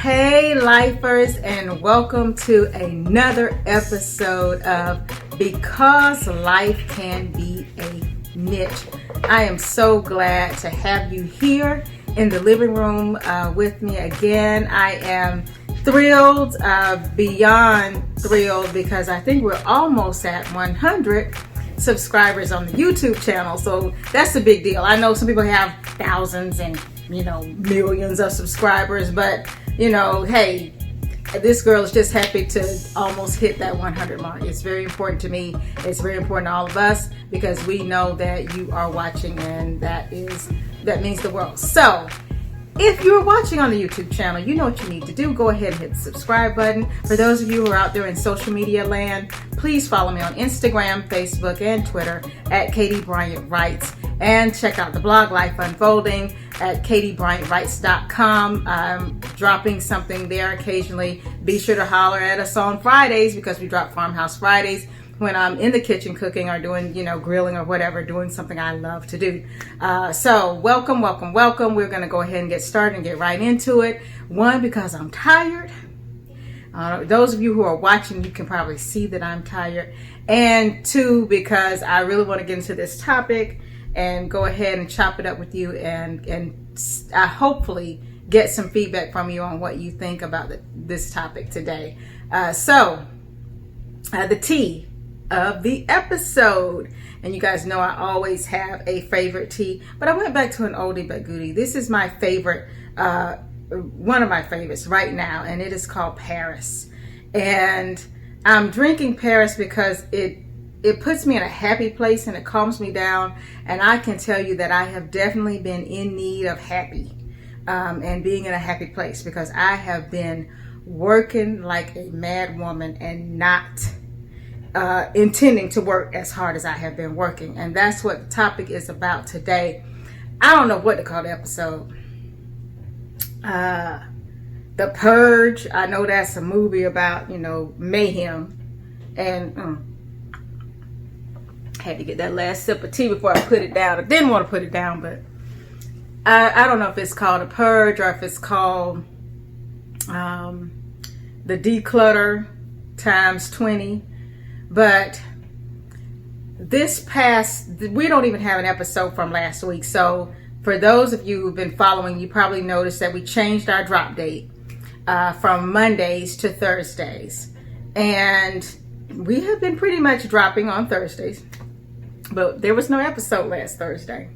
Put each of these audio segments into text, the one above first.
Hey lifers, and welcome to another episode of Because Life Can Be a Niche. I am so glad to have you here in the living room with me again. I am thrilled, beyond thrilled, because I think we're almost at 100 subscribers on the YouTube channel. So that's a big deal. I know some people have thousands and millions of subscribers, but hey, this girl is just happy to almost hit that 100 mark. It's very important to me. It's very important to all of us because we know that you are watching, and that means the world. So if you're watching on the YouTube channel, you know what you need to do. Go ahead and hit the subscribe button. For those of you who are out there in social media land, please follow me on Instagram, Facebook, and Twitter at Katie Bryant Writes, and check out the blog Life Unfolding at katiebryantwrites.com. I'm dropping something there occasionally. Be sure to holler at us on Fridays because we drop Farmhouse Fridays when I'm in the kitchen cooking or doing, grilling or whatever, doing something I love to do. So welcome. We're going to go ahead and get started and get right into it. One, because I'm tired. Those of you who are watching, you can probably see that I'm tired. And two, because I really want to get into this topic and go ahead and chop it up with you and hopefully get some feedback from you on what you think about this topic today. So the tea of the episode, and you guys know I always have a favorite tea, but I went back to an oldie but goodie. This is my favorite, one of my favorites right now, and it is called Paris. And I'm drinking Paris because it puts me in a happy place and it calms me down. And I can tell you that I have definitely been in need of happy and being in a happy place, because I have been working like a mad woman and not intending to work as hard as I have been working. And that's what the topic is about today. I don't know what to call the episode. The Purge. I know that's a movie about, mayhem. And had to get that last sip of tea before I put it down. I didn't want to put it down, but I don't know if it's called a Purge or if it's called the Declutter times 20. But we don't even have an episode from last week. So for those of you who've been following, you probably noticed that we changed our drop date from Mondays to Thursdays. And we have been pretty much dropping on Thursdays. But there was no episode last Thursday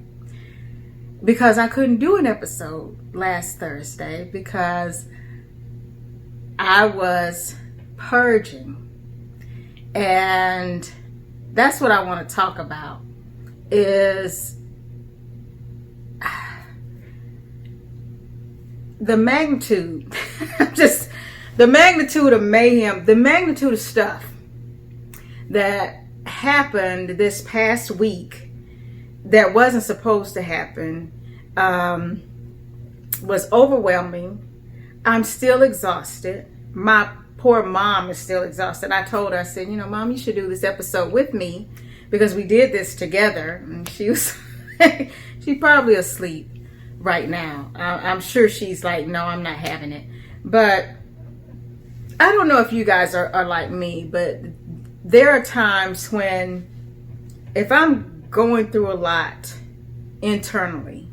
because I couldn't do an episode last Thursday because I was purging. And that's what I want to talk about, is the magnitude, the magnitude of mayhem, the magnitude of stuff that happened this past week that wasn't supposed to happen, was overwhelming. I'm still exhausted. My poor mom is still exhausted. I told her, I said, Mom, you should do this episode with me because we did this together. And she was, she's probably asleep right now. I'm sure she's like, no, I'm not having it. But I don't know if you guys are like me, but there are times when if I'm going through a lot internally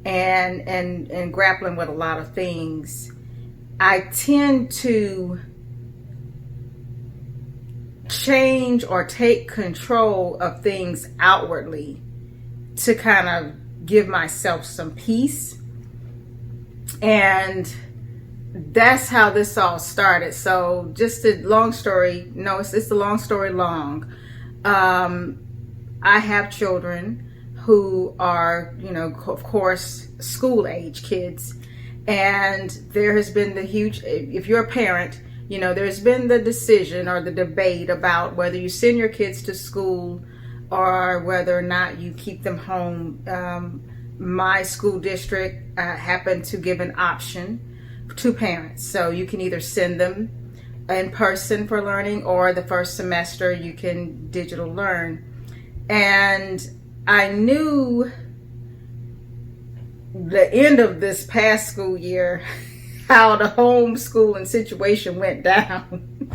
and grappling with a lot of things, I tend to change or take control of things outwardly to kind of give myself some peace. And that's how this all started. So just a long story, it's a long story long. I have children who are, of course, school age kids. And there has been if you're a parent, there's been the decision or the debate about whether you send your kids to school or whether or not you keep them home. My school district happened to give an option to parents. So you can either send them in person for learning, or the first semester you can digital learn. And I knew the end of this past school year, how the homeschooling situation went down.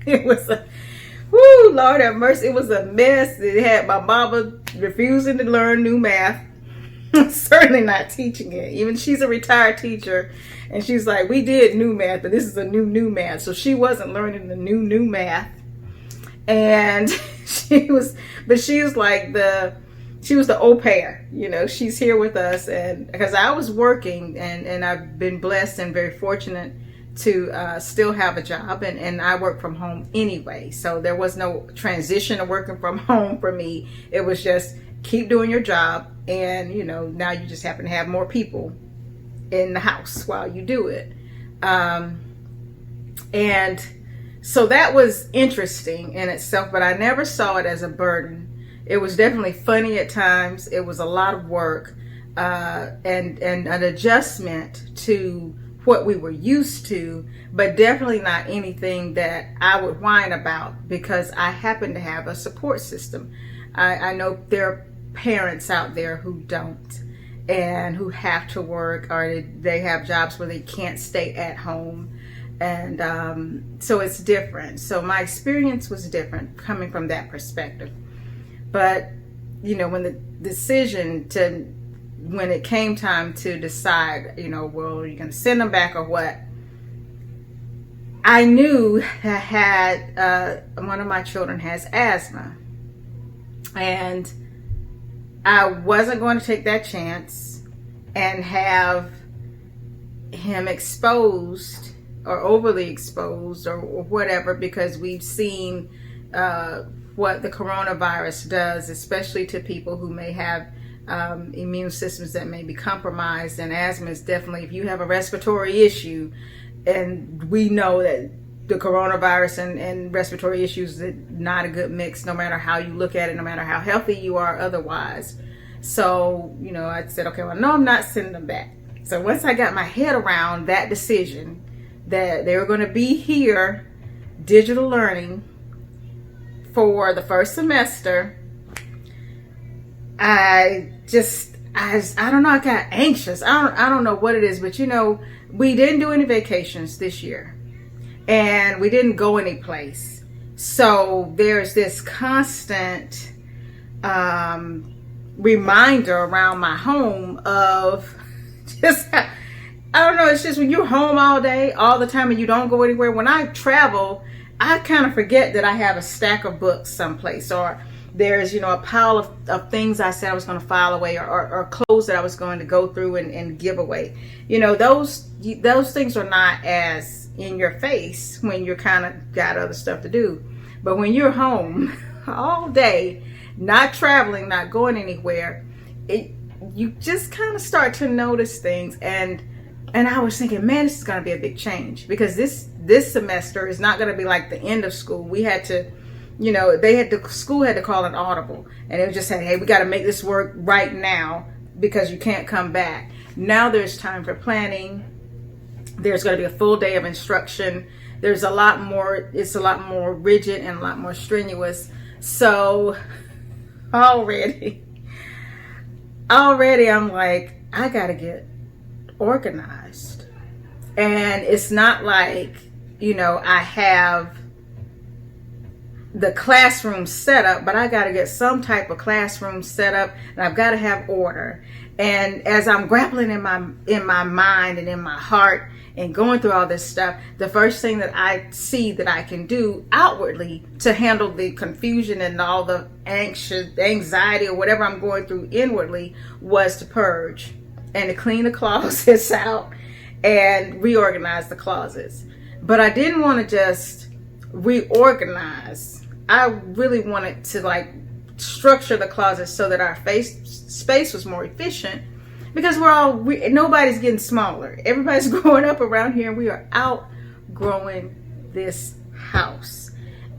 It was a, whoo, Lord have mercy, it was a mess. It had my mama refusing to learn new math. Certainly not teaching it. Even she's a retired teacher, and she's like, we did new math, but this is a new math. So she wasn't learning the new math. And she was like she was the au pair, you know. She's here with us, and because I was working, and I've been blessed and very fortunate to still have a job, and I work from home anyway. So there was no transition of working from home for me. It was just keep doing your job, and you know, now you just happen to have more people in the house while you do it. And so that was interesting in itself, but I never saw it as a burden. It was definitely funny at times. It was a lot of work, and an adjustment to what we were used to, but definitely not anything that I would whine about, because I happen to have a support system. I know there are parents out there who don't, and who have to work, or they have jobs where they can't stay at home. And so it's different. So my experience was different coming from that perspective. But, you know, when it came time to decide, you know, well, are you going to send them back or what? I knew that one of my children has asthma, and I wasn't going to take that chance and have him exposed or overly exposed or whatever, because we've seen what the coronavirus does, especially to people who may have immune systems that may be compromised. And asthma is definitely, if you have a respiratory issue, and we know that the coronavirus and respiratory issues is not a good mix, no matter how you look at it, no matter how healthy you are otherwise. So, you know, I said, okay, well, no, I'm not sending them back. So once I got my head around that decision, that they were going to be here digital learning for the first semester, I don't know, I got anxious. I don't know what it is, but you know, we didn't do any vacations this year, and we didn't go any place. So there's this constant reminder around my home of just, I don't know, it's just when you're home all day, all the time, and you don't go anywhere. When I travel, I kind of forget that I have a stack of books someplace, or there's, you know, a pile of things I said I was going to file away, or clothes that I was going to go through and give away. You know, those things are not as in your face when you're kind of got other stuff to do. But when you're home all day, not traveling, not going anywhere, you just kind of start to notice things. And I was thinking, man, this is going to be a big change, because this semester is not going to be like the end of school. We had to, you know, school had to call an audible, and it was just saying, hey, we got to make this work right now because you can't come back. Now there's time for planning. There's going to be a full day of instruction. There's a lot more, it's a lot more rigid and a lot more strenuous. So already I'm like, I got to get organized. And it's not like, you know, I have the classroom set up, but I got to get some type of classroom set up, and I've got to have order. And as I'm grappling in my mind and in my heart and going through all this stuff, the first thing that I see that I can do outwardly to handle the confusion and all the anxiety or whatever I'm going through inwardly was to purge and to clean the closets out and reorganize the closets. But I didn't want to just reorganize. I really wanted to like structure the closet so that our space was more efficient, because nobody's getting smaller. Everybody's growing up around here, and we are outgrowing this house.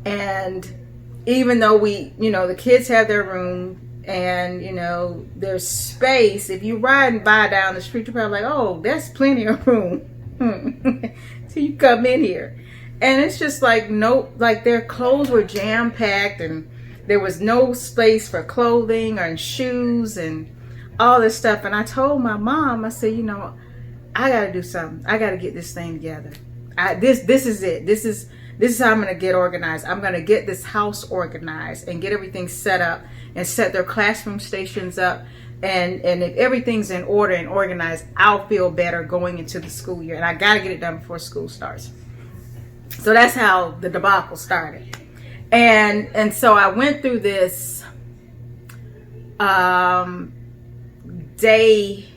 And even though the kids have their room, and you know, there's space, if you ride by down the street, you're probably like, oh, that's plenty of room. So you come in here, and it's just like, no, like their clothes were jam-packed, and there was no space for clothing or shoes and all this stuff. And I told my mom, I said, you know, I got to do something. I got to get this thing together. This is it. This is how I'm going to get organized. I'm going to get this house organized and get everything set up and set their classroom stations up. And if everything's in order and organized, I'll feel better going into the school year. And I got to get it done before school starts. So that's how the debacle started. And so I went through this day.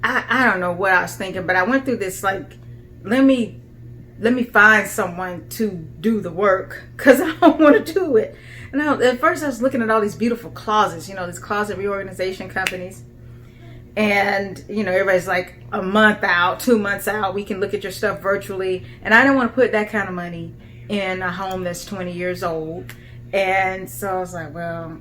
I don't know what I was thinking, but I went through this like, let me find someone to do the work because I don't want to do it. And at first I was looking at all these beautiful closets, these closet reorganization companies. And, everybody's like a month out, 2 months out, we can look at your stuff virtually. And I don't want to put that kind of money in a home that's 20 years old. And so I was like, well,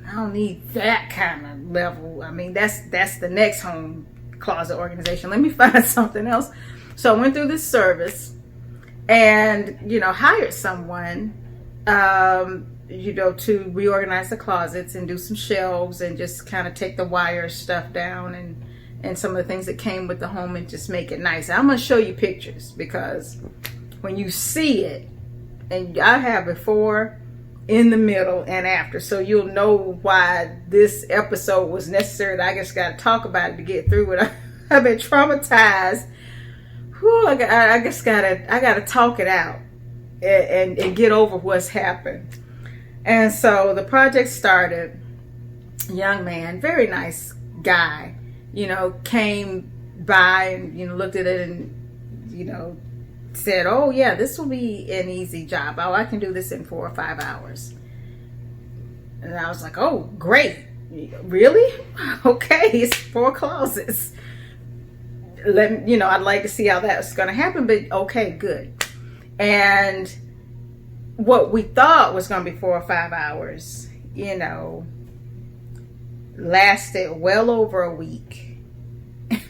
I don't need that kind of level. I mean, that's the next home closet organization. Let me find something else. So I went through this service and, hired someone, to reorganize the closets and do some shelves and just kind of take the wire stuff down and some of the things that came with the home and just make it nice. I'm going to show you pictures because when you see it, and I have before, in the middle, and after, so you'll know why this episode was necessary. I just got to talk about it to get through it. I've been traumatized. Whew, I got to talk it out and get over what's happened. And so the project started. Young man, very nice guy, came by and, looked at it and, said, oh yeah, this will be an easy job. Oh, I can do this in 4 or 5 hours. And I was like, oh, great. Really? Okay, it's 4 closets. I'd like to see how that's going to happen, but okay, good. And what we thought was going to be 4 or 5 hours, lasted well over a week.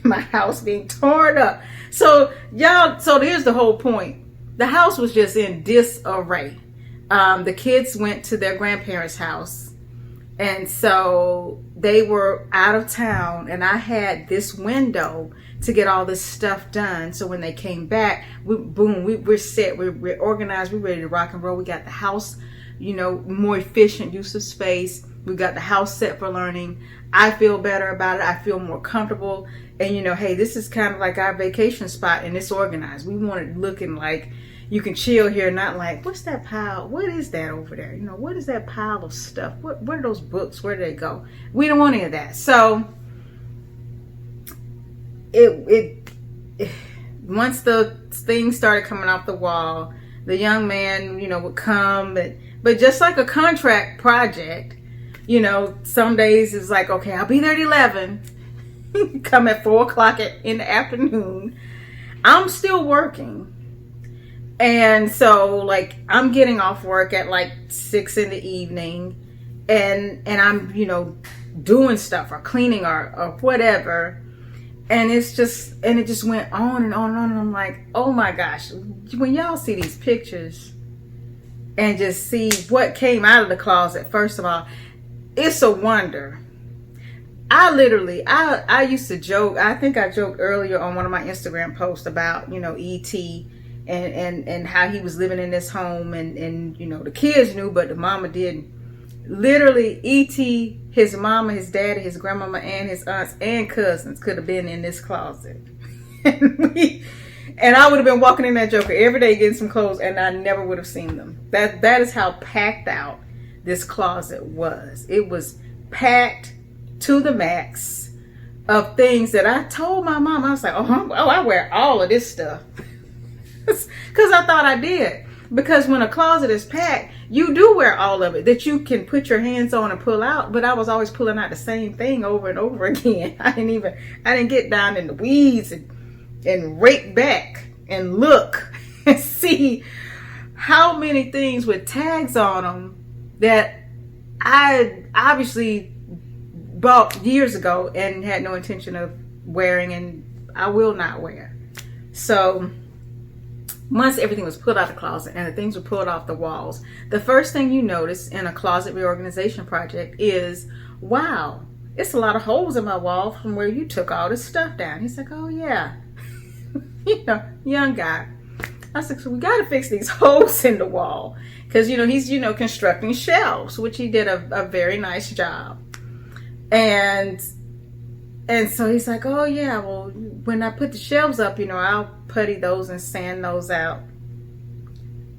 My house being torn up. So here's the whole point. The house was just in disarray. The kids went to their grandparents' house. And so they were out of town, and I had this window to get all this stuff done. So when they came back, we're set, we're organized, we're ready to rock and roll. We got the house, more efficient use of space. We got the house set for learning. I feel better about it. I feel more comfortable. And hey, this is kind of like our vacation spot, and it's organized. We want it looking like you can chill here, not like, what's that pile? What is that over there? What is that pile of stuff? What are those books? Where do they go? We don't want any of that. So it once the things started coming off the wall, the young man, would come, but just like a contract project, some days it's like, okay, I'll be there at 11, come at 4 o'clock in the afternoon. I'm still working. And so like I'm getting off work at like 6 in the evening and I'm, doing stuff or cleaning or whatever. And it just went on and on and on. And I'm like, oh my gosh, when y'all see these pictures and just see what came out of the closet, first of all, it's a wonder. I used to joke, I think I joked earlier on one of my Instagram posts about, E.T. and how he was living in this home and the kids knew, but the mama didn't. Literally, E.T., his mama, his daddy, his grandmama, and his aunts and cousins could have been in this closet. And I would have been walking in that joker every day getting some clothes, and I never would have seen them. That is how packed out this closet was. It was packed to the max of things that I told my mom. I was like, oh, I wear all of this stuff. Because I thought I did. Because when a closet is packed, you do wear all of it that you can put your hands on and pull out. But I was always pulling out the same thing over and over again. I didn't get down in the weeds and rake back and look and see how many things with tags on them that I obviously bought years ago and had no intention of wearing, and I will not wear. So once everything was pulled out of the closet and the things were pulled off the walls, the first thing you notice in a closet reorganization project is, wow, it's a lot of holes in my wall from where you took all this stuff down. He's like, oh yeah. Young guy. I said, so we got to fix these holes in the wall. Because, he's, constructing shelves, which he did a very nice job. And so he's like, oh yeah, well, when I put the shelves up, I'll putty those and sand those out.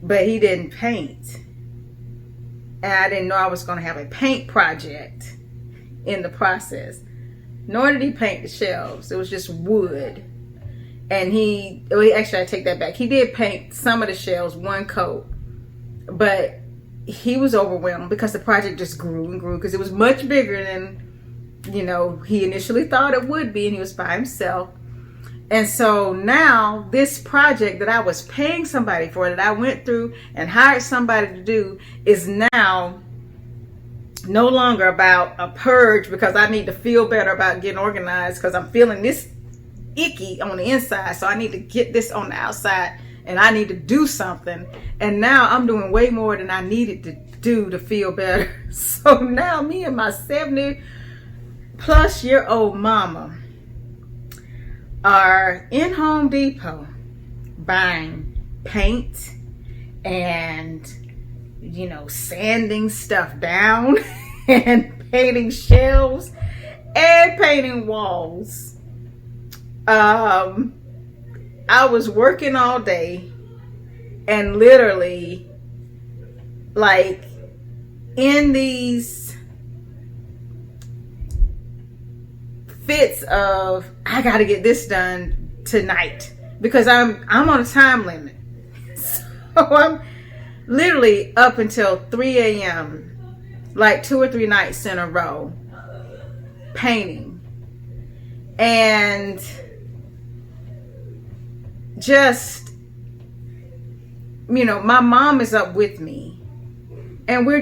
But he didn't paint. And I didn't know I was going to have a paint project in the process. Nor did he paint the shelves. It was just wood. And actually I take that back. He did paint some of the shelves one coat. But he was overwhelmed because the project just grew and grew, because it was much bigger than, he initially thought it would be, and he was by himself. And so now this project that I was paying somebody for, that I went through and hired somebody to do, is now no longer about a purge because I need to feel better about getting organized because I'm feeling this icky on the inside. So I need to get this on the outside and I need to do something. And now I'm doing way more than I needed to do to feel better. So now me and my 70-plus-year-old mama are in Home Depot buying paint and, sanding stuff down and painting shelves and painting walls. I was working all day and literally like in these fits of I gotta get this done tonight because I'm on a time limit. So I'm literally up until 3 a.m. like 2 or 3 nights in a row painting. And just, my mom is up with me and we're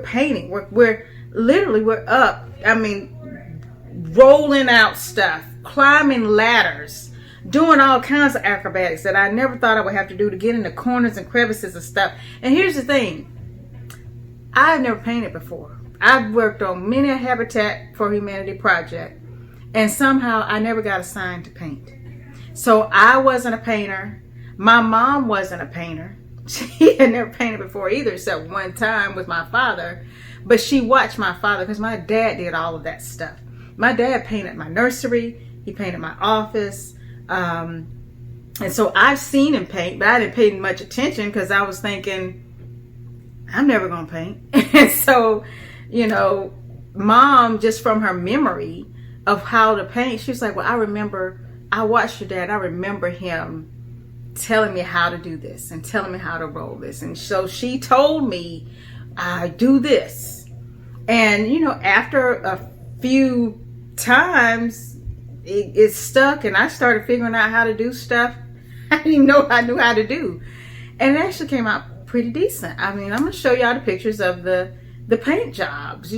painting. We're up. Rolling out stuff, climbing ladders, doing all kinds of acrobatics that I never thought I would have to do to get in the corners and crevices of stuff. And here's the thing. I've never painted before. I've worked on many a Habitat for Humanity project, and somehow I never got assigned to paint. So I wasn't a painter. My mom wasn't a painter. She had never painted before either, except one time with my father. But she watched my father because my dad did all of that stuff. My dad painted my nursery. He painted my office. And so I've seen him paint, but I didn't pay much attention because I was thinking, I'm never going to paint. And so, Mom, just from her memory of how to paint, she was like, well, I watched your dad. I remember him telling me how to do this and telling me how to roll this. And so she told me, I do this. And, after a few times, it stuck and I started figuring out how to do stuff I didn't even know I knew how to do. And it actually came out pretty decent. I'm going to show y'all the pictures of the paint jobs,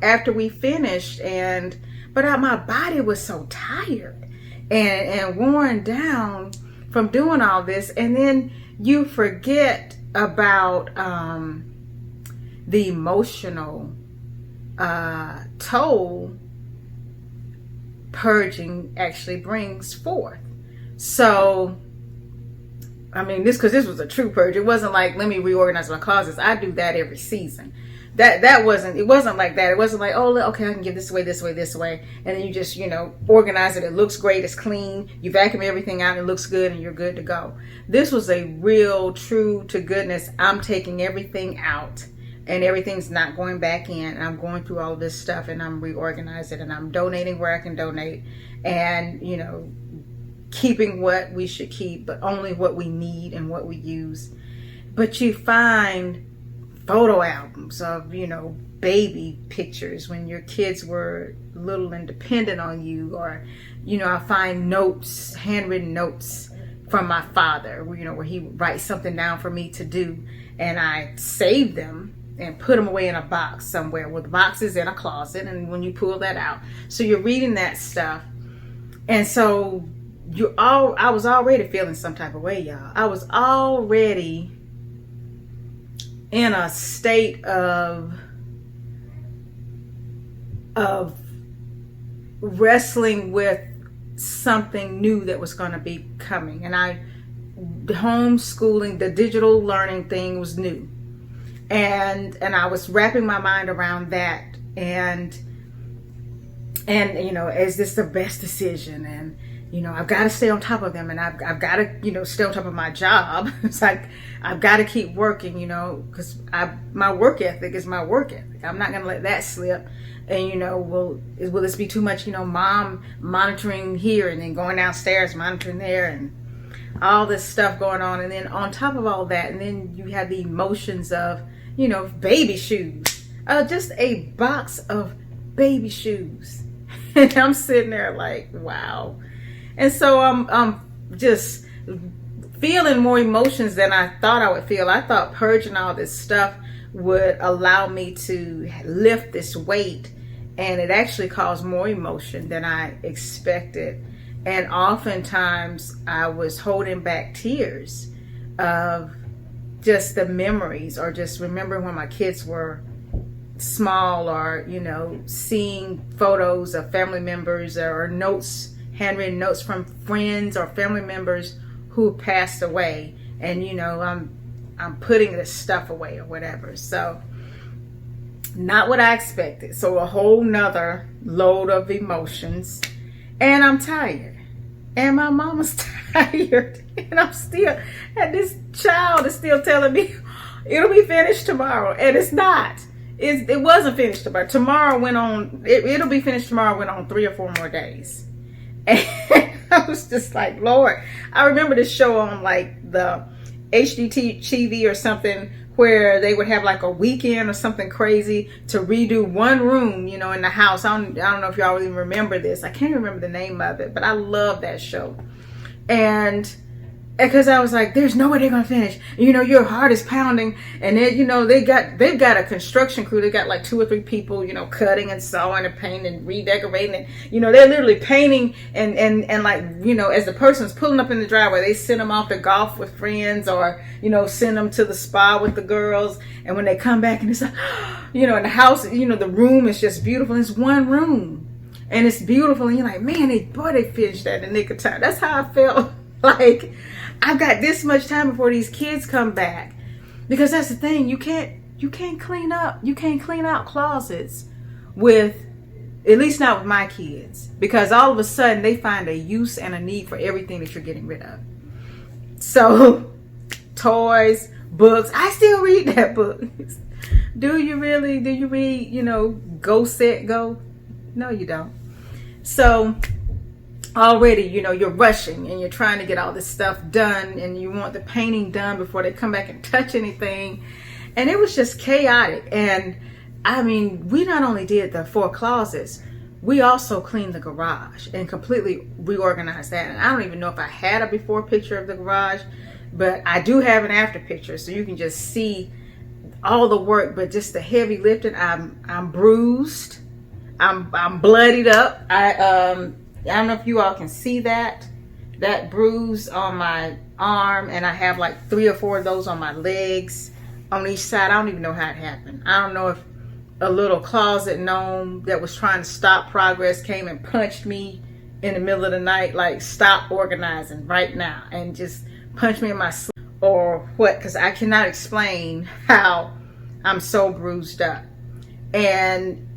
after we finished. But my body was so tired and worn down from doing all this. And then you forget about the emotional toll purging actually brings forth. So, this was a true purge. It wasn't like, let me reorganize my closets. I do that every season. It wasn't like that. It wasn't like, oh, okay, I can give this away, and then you just, organize it. It looks great. It's clean. You vacuum everything out. And it looks good, and you're good to go. This was a real, true to goodness. I'm taking everything out, and everything's not going back in. And I'm going through all of this stuff, and I'm reorganizing, and I'm donating where I can donate, and keeping what we should keep, but only what we need and what we use. But you find photo albums of, baby pictures when your kids were little and dependent on you. Or, I find notes, handwritten notes from my father, where he writes something down for me to do. And I save them and put them away in a box somewhere. Well, the box is in a closet, and when you pull that out. So you're reading that stuff. And so I was already feeling some type of way, y'all. I was already in a state of wrestling with something new that was going to be coming. And the homeschooling, the digital learning thing was new. And I was wrapping my mind around that. And is this the best decision? And I've got to stay on top of them, and I've got to stay on top of my job. It's like I've got to keep working, because my work ethic is my work ethic. I'm not going to let that slip. And will this be too much? Mom monitoring here and then going downstairs monitoring there, and all this stuff going on. And then on top of all that, and then you have the emotions of baby shoes, just a box of baby shoes. And I'm sitting there like, wow. And so I'm just feeling more emotions than I thought I would feel. I thought purging all this stuff would allow me to lift this weight, and it actually caused more emotion than I expected. And oftentimes I was holding back tears of just the memories, or just remembering when my kids were small, or seeing photos of family members, or notes, handwritten notes from friends or family members who passed away, and I'm putting this stuff away or whatever. So not what I expected. So a whole nother load of emotions, and I'm tired, and my mama's tired, and I'm still, and this child is still telling me it'll be finished tomorrow, and it's not. It wasn't finished tomorrow. Tomorrow went on. It'll be finished tomorrow. Went on 3 or 4 more days, and I was just like, Lord. I remember this show on like the HGTV or something, where they would have like a weekend or something crazy to redo one room, in the house. I don't know if y'all even remember this. I can't remember the name of it, but I love that show. And because I was like, there's no way they're gonna finish. Your heart is pounding, and then they've got a construction crew. They got like 2 or 3 people, cutting and sawing and painting and redecorating, and they're literally painting and like as the person's pulling up in the driveway, they send them off to golf with friends, or send them to the spa with the girls. And when they come back, and it's like, in the house, the room is just beautiful. It's one room, and it's beautiful, and you're like, man, they finished that in the nick of time. That's how I felt. Like, I've got this much time before these kids come back. Because that's the thing, you can't clean up. You can't clean out closets with, at least not with my kids. Because all of a sudden they find a use and a need for everything that you're getting rid of. So, toys, books. I still read that book. Do you really? Do you read, Go Set Go? No, you don't. So already, you're rushing, and you're trying to get all this stuff done, and you want the painting done before they come back and touch anything. And it was just chaotic. And I mean, we not only did the 4 closets, we also cleaned the garage and completely reorganized that. And I don't even know if I had a before picture of the garage, but I do have an after picture, so you can just see all the work. But just the heavy lifting. I'm bruised. I'm bloodied up. I don't know if you all can see that bruise on my arm, and I have like 3 or 4 of those on my legs on each side. I don't even know how it happened. I don't know if a little closet gnome that was trying to stop progress came and punched me in the middle of the night, like, stop organizing right now, and just punched me in my sleep, or what, because I cannot explain how I'm so bruised up. And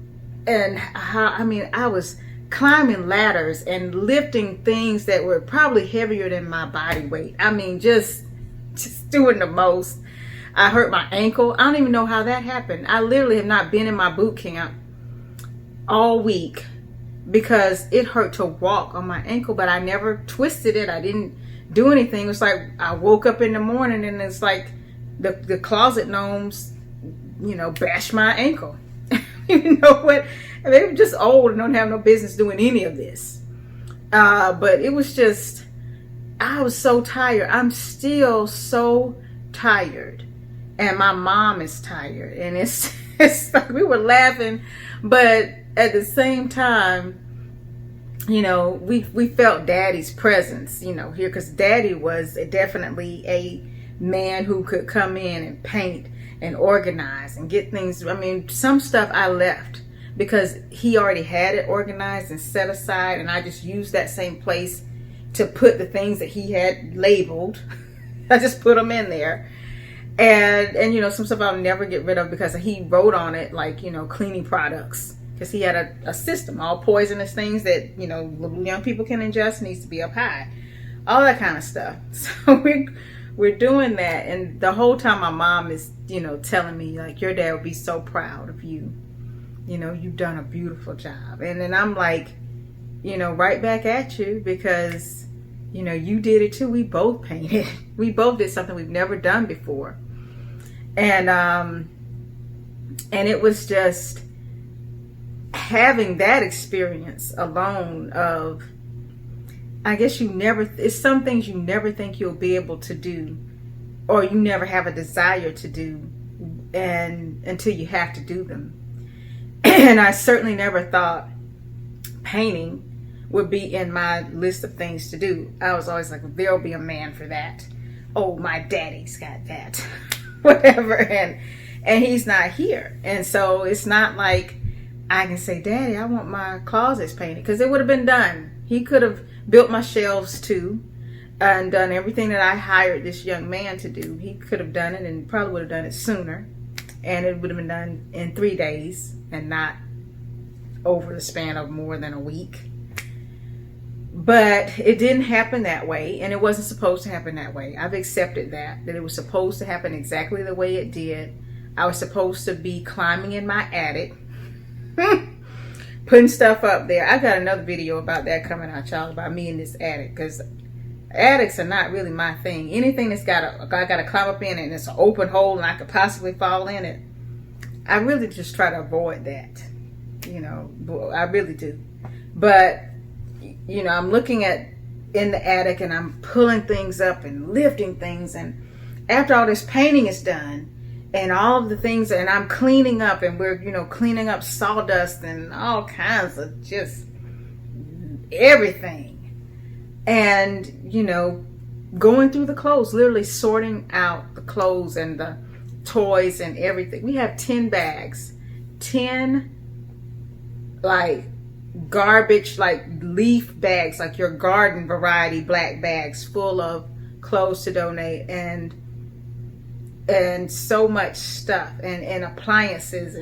how, I was climbing ladders and lifting things that were probably heavier than my body weight. Just doing the most. I hurt my ankle. I don't even know how that happened. I literally have not been in my boot camp all week because it hurt to walk on my ankle, but I never twisted it. I didn't do anything. It was like I woke up in the morning, and it's like the closet gnomes, bashed my ankle. You know what? They're just old and don't have no business doing any of this. But it was just, I was so tired. I'm still so tired. And my mom is tired. And it's like we were laughing. But at the same time, we felt Daddy's presence, here. Because Daddy was definitely a man who could come in and paint and organize and get things. Some stuff I left because he already had it organized and set aside, and I just used that same place to put the things that he had labeled. I just put them in there. And you know, some stuff I'll never get rid of because he wrote on it, like, you know, cleaning products, because he had a system. All poisonous things that, you know, little young people can ingest needs to be up high, all that kind of stuff. So we're doing that, and the whole time my mom is, you know, telling me, like, your dad would be so proud of you, you know, you've done a beautiful job. And then I'm like, you know, right back at you, because, you know, you did it too. We both painted. We both did something we've never done before. And it was just having that experience alone of, I guess it's some things you never think you'll be able to do, or you never have a desire to do, and until you have to do them. And I certainly never thought painting would be in my list of things to do. I was always like, there'll be a man for that. Oh, my daddy's got that. Whatever. And he's not here. And so it's not like I can say, Daddy, I want my closets painted, because it would have been done. He could have built my shelves too, and done everything that I hired this young man to do. He could have done it, and probably would have done it sooner, and it would have been done in 3 days and not over the span of more than a week. But it didn't happen that way, and it wasn't supposed to happen that way. I've accepted that it was supposed to happen exactly the way it did. I was supposed to be climbing in my attic, putting stuff up there. I got another video about that coming out, y'all, about me in this attic, because attics are not really my thing. Anything that's I got to climb up in it and it's an open hole and I could possibly fall in it, I really just try to avoid that. You know, I really do. But, you know, I'm looking in the attic, and I'm pulling things up and lifting things, and after all this painting is done and all of the things, and I'm cleaning up, and we're, you know, cleaning up sawdust and all kinds of just everything, and, you know, going through the clothes, literally sorting out the clothes and the toys and everything. We have 10 bags, 10 like garbage, like leaf bags, like your garden variety black bags full of clothes to donate, and so much stuff, and appliances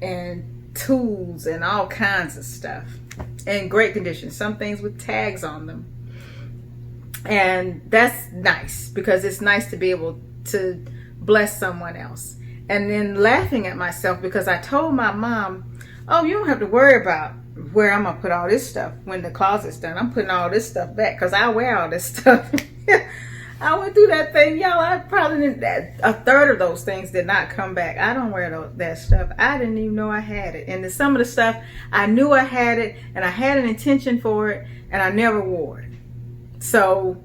and tools and all kinds of stuff in great condition, some things with tags on them. And that's nice, because it's nice to be able to bless someone else. And then laughing at myself, because I told my mom, oh, you don't have to worry about where I'm gonna put all this stuff when the closet's done. I'm putting all this stuff back, because I wear all this stuff. I went through that thing, y'all. I probably didn't, a third of those things did not come back. I don't wear that stuff. I didn't even know I had it. And then some of the stuff, I knew I had it, and I had an intention for it, and I never wore it. So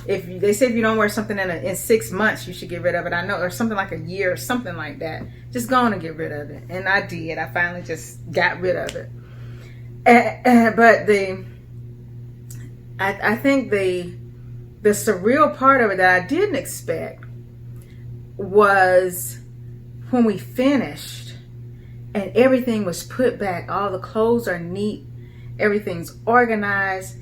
if they say if you don't wear something in 6 months, you should get rid of it. I know, or something like a year or something like that. Just go on and get rid of it. And I did. I finally just got rid of it. But I think the surreal part of it that I didn't expect was when we finished and everything was put back. All the clothes are neat, everything's organized,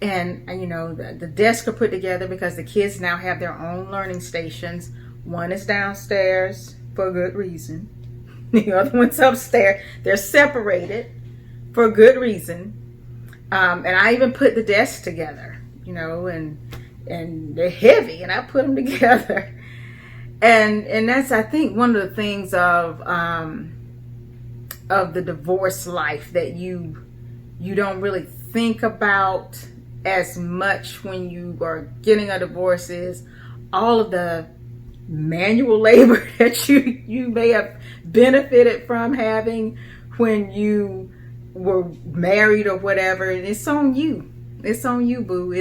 and you know, the desks are put together, because the kids now have their own learning stations. One is downstairs for a good reason, the other one's upstairs. They're separated for a good reason. And I even put the desks together, you know, and they're heavy, and I put them together. And that's, I think, one of the things of the divorce life that you don't really think about as much when you are getting a divorce, is all of the manual labor that you may have benefited from having when you were married or whatever. And it's on you. It's on you, boo.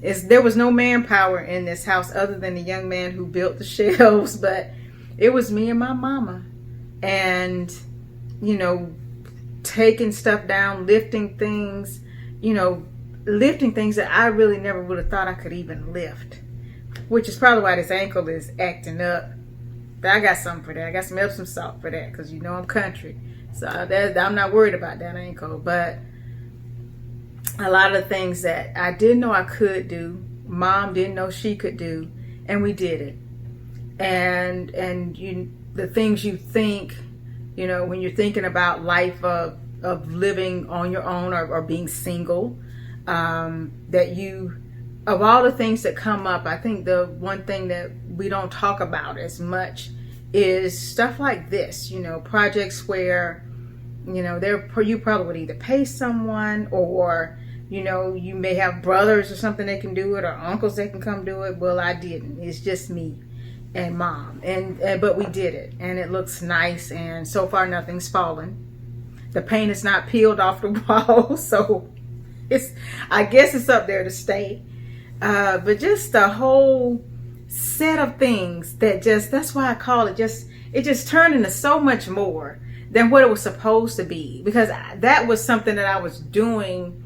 There was no manpower in this house other than the young man who built the shelves, but it was me and my mama. And, you know, taking stuff down, lifting things, you know, lifting things that I really never would have thought I could even lift, which is probably why this ankle is acting up. But I got something for that. I got some Epsom salt for that because you know I'm country. So I'm not worried about that. I ain't cold. But a lot of the things that I didn't know I could do, Mom didn't know she could do, and we did it. And the things you think, you know, when you're thinking about life of living on your own or being single, of all the things that come up, I think the one thing that we don't talk about as much is stuff like this, you know, projects where, you know, you probably would either pay someone or, you know, you may have brothers or something that can do it or uncles that can come do it. Well, I didn't. It's just me and Mom. But we did it, and it looks nice, and so far nothing's fallen. The paint is not peeled off the wall, so I guess it's up there to stay. But just the whole set of things that's why I call it it just turned into so much more than what it was supposed to be, because that was something that I was doing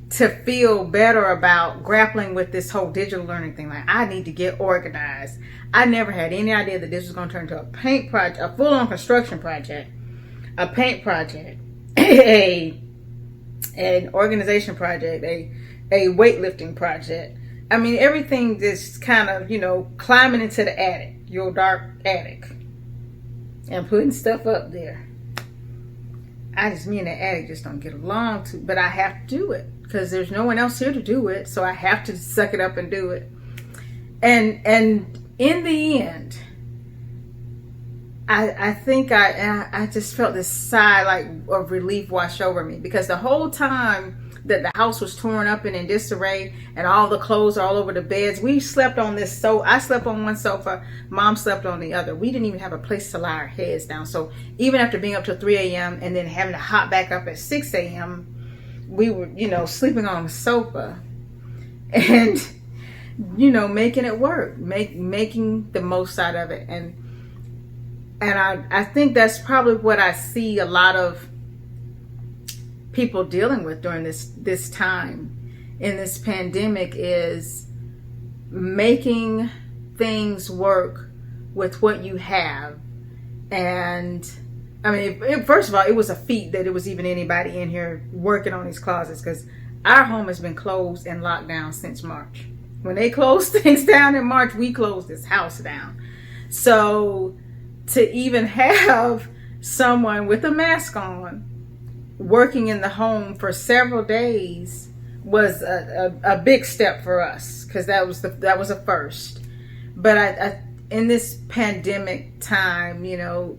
to feel better about grappling with this whole digital learning thing. Like, I need to get organized. I never had any idea that this was going to turn into a paint project, a full-on construction project, a paint project, an organization project, a weightlifting project. I mean, everything just kind of, you know, climbing into the attic, your dark attic, and putting stuff up there. Me and the attic just don't get along too, but I have to do it because there's no one else here to do it, so I have to suck it up and do it. And in the end, I think I just felt this sigh like of relief wash over me, because the whole time that the house was torn up and in disarray and all the clothes are all over the beds, we slept on this I slept on one sofa, Mom slept on the other. We didn't even have a place to lie our heads down. So even after being up till 3 a.m. and then having to hop back up at 6 a.m., we were, you know, sleeping on the sofa and, you know, making it work, making the most out of it. And I think that's probably what I see a lot of people dealing with during this time in this pandemic, is making things work with what you have. And I mean, first of all, it was a feat that it was even anybody in here working on these closets, because our home has been closed and locked down since March. When they closed things down in March, we closed this house down. So to even have someone with a mask on working in the home for several days was a big step for us, because that was a first. But I in this pandemic time, you know,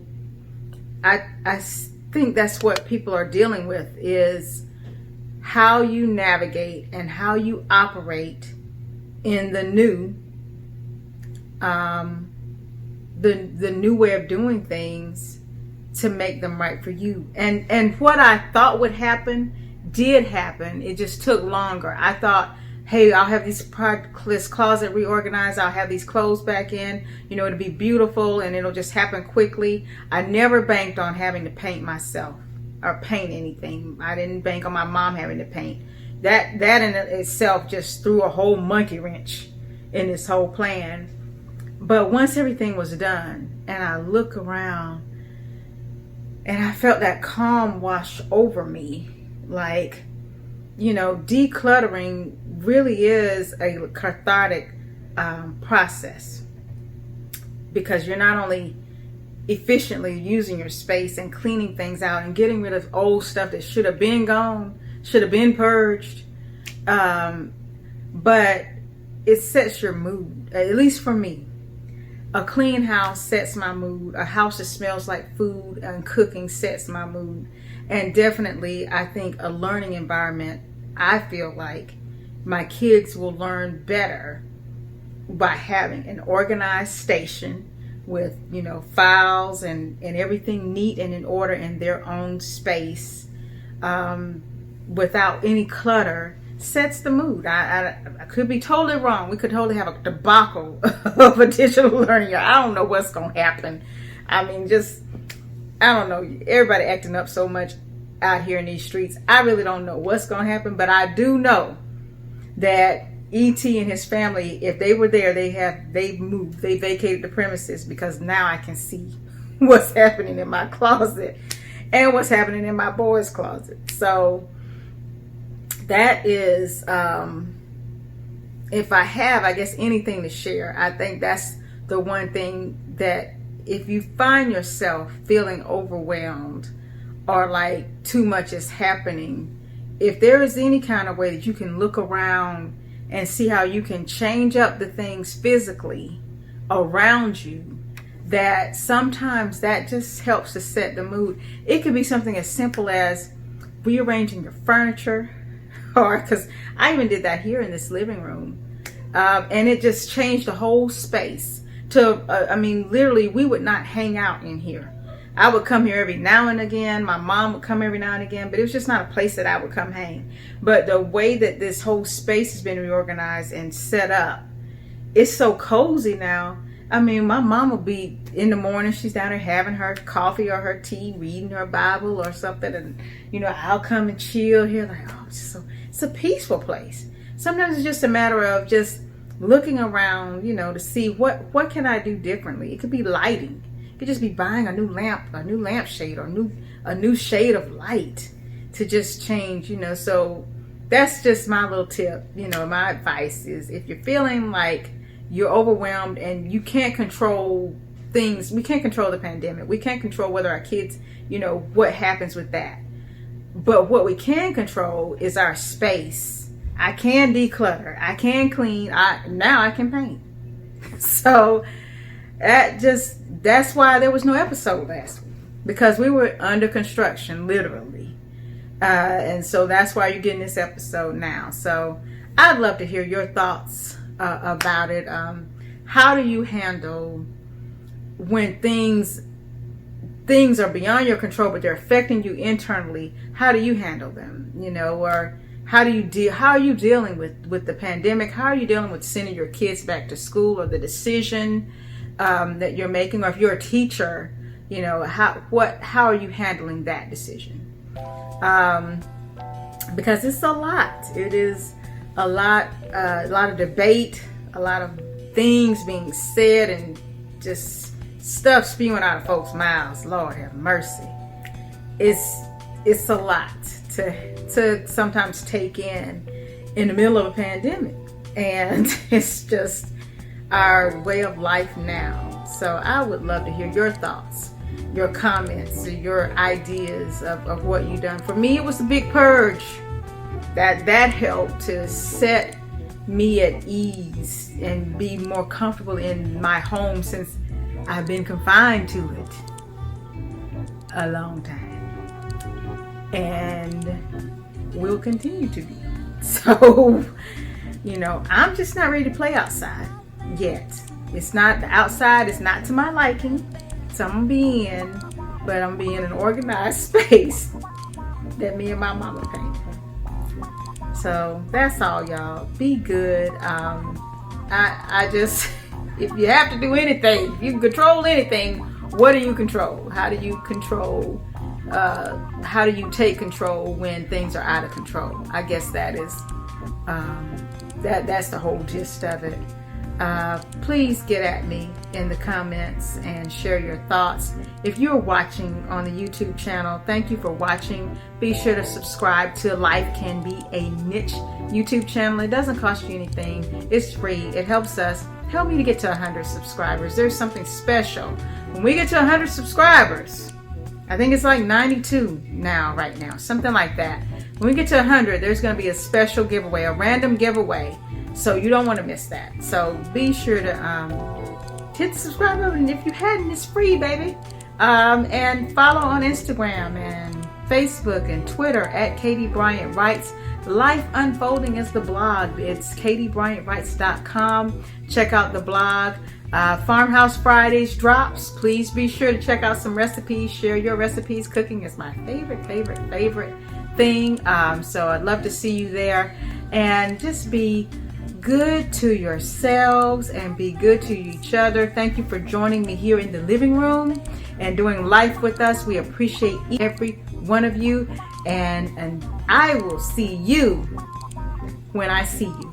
I think that's what people are dealing with, is how you navigate and how you operate in the new the new way of doing things to make them right for you. And what I thought would happen did happen. It just took longer. I thought, hey, I'll have this closet reorganized. I'll have these clothes back in. You know, it'll be beautiful and it'll just happen quickly. I never banked on having to paint myself or paint anything. I didn't bank on my mom having to paint. That in itself just threw a whole monkey wrench in this whole plan. But once everything was done and I look around and I felt that calm wash over me, like, you know, decluttering really is a cathartic process, because you're not only efficiently using your space and cleaning things out and getting rid of old stuff that should have been gone, should have been purged, but it sets your mood, at least for me. A clean house sets my mood. A house that smells like food and cooking sets my mood. And definitely, I think a learning environment, I feel like my kids will learn better by having an organized station with, you know, files and everything neat and in order in their own space, without any clutter. Sets the mood. I could be totally wrong. We could totally have a debacle of a digital learning. I don't know what's going to happen. I mean, I don't know. Everybody acting up so much out here in these streets. I really don't know what's going to happen, but I do know that ET and his family, if they were there, they moved, they vacated the premises, because now I can see what's happening in my closet and what's happening in my boys' closet. So that is, if I have, I guess, anything to share, I think that's the one thing, that if you find yourself feeling overwhelmed or like too much is happening, if there is any kind of way that you can look around and see how you can change up the things physically around you, that sometimes that just helps to set the mood. It could be something as simple as rearranging your furniture, or, because I even did that here in this living room, and it just changed the whole space to, I mean, literally, we would not hang out in here. I would come here every now and again. My mom would come every now and again, but it was just not a place that I would come hang. But the way that this whole space has been reorganized and set up, it's so cozy now. I mean, my mom will be in the morning, she's down there having her coffee or her tea, reading her Bible or something, and you know, I'll come and chill here, like, oh, it's a peaceful place. Sometimes it's just a matter of just looking around, you know, to see what can I do differently. It could be lighting. It could just be buying a new lampshade, or a new shade of light to just change, you know. So that's just my little tip. You know, my advice is, if you're feeling like you're overwhelmed and you can't control things, we can't control the pandemic. We can't control whether our kids, you know, what happens with that. But what we can control is our space. I can declutter. I can clean. Now I can paint. So that's why there was no episode last week, because we were under construction, literally. And so that's why you're getting this episode now. So I'd love to hear your thoughts about it. How do you handle when things are beyond your control, but they're affecting you internally? How do you handle them? You know, or how are you dealing with the pandemic? How are you dealing with sending your kids back to school, or the decision that you're making? Or if you're a teacher, you know, how are you handling that decision? Because it's a lot. It is a lot of debate, a lot of things being said, and just stuff spewing out of folks' mouths. Lord have mercy. It's a lot to sometimes take in the middle of a pandemic, and it's just our way of life now. So I would love to hear your thoughts, your comments, your ideas of what you've done. For me, it was a big purge. That helped to set me at ease and be more comfortable in my home, since I've been confined to it a long time, and will continue to be. So, you know, I'm just not ready to play outside yet. It's not outside. It's not to my liking. So I'm gonna be in, but I'm being in an organized space that me and my mama painted. So that's all, y'all. Be good. I just, if you have to do anything, if you can control anything, what do you control? How do you control? How do you take control when things are out of control? I guess that is that's the whole gist of it. Please get at me in the comments and share your thoughts. If you're watching on the YouTube channel, thank you for watching. Be sure to subscribe to Life Can Be a Niche YouTube channel. It doesn't cost you anything. It's free. It helps me to get to 100 subscribers. There's something special. When we get to 100 subscribers, I think it's like 92 right now, something like that. When we get to 100, there's going to be a special giveaway, a random giveaway. So you don't want to miss that. So be sure to hit the subscribe button. If you hadn't, it's free, baby. And follow on Instagram and Facebook and Twitter at Katie Bryant Writes. Life Unfolding is the blog. It's katiebryantwrites.com. Check out the blog. Farmhouse Fridays drops. Please be sure to check out some recipes. Share your recipes. Cooking is my favorite thing. So I'd love to see you there. And just be good to yourselves and be good to each other. Thank you for joining me here in the living room and doing life with us. We appreciate every one of you, and I will see you when I see you.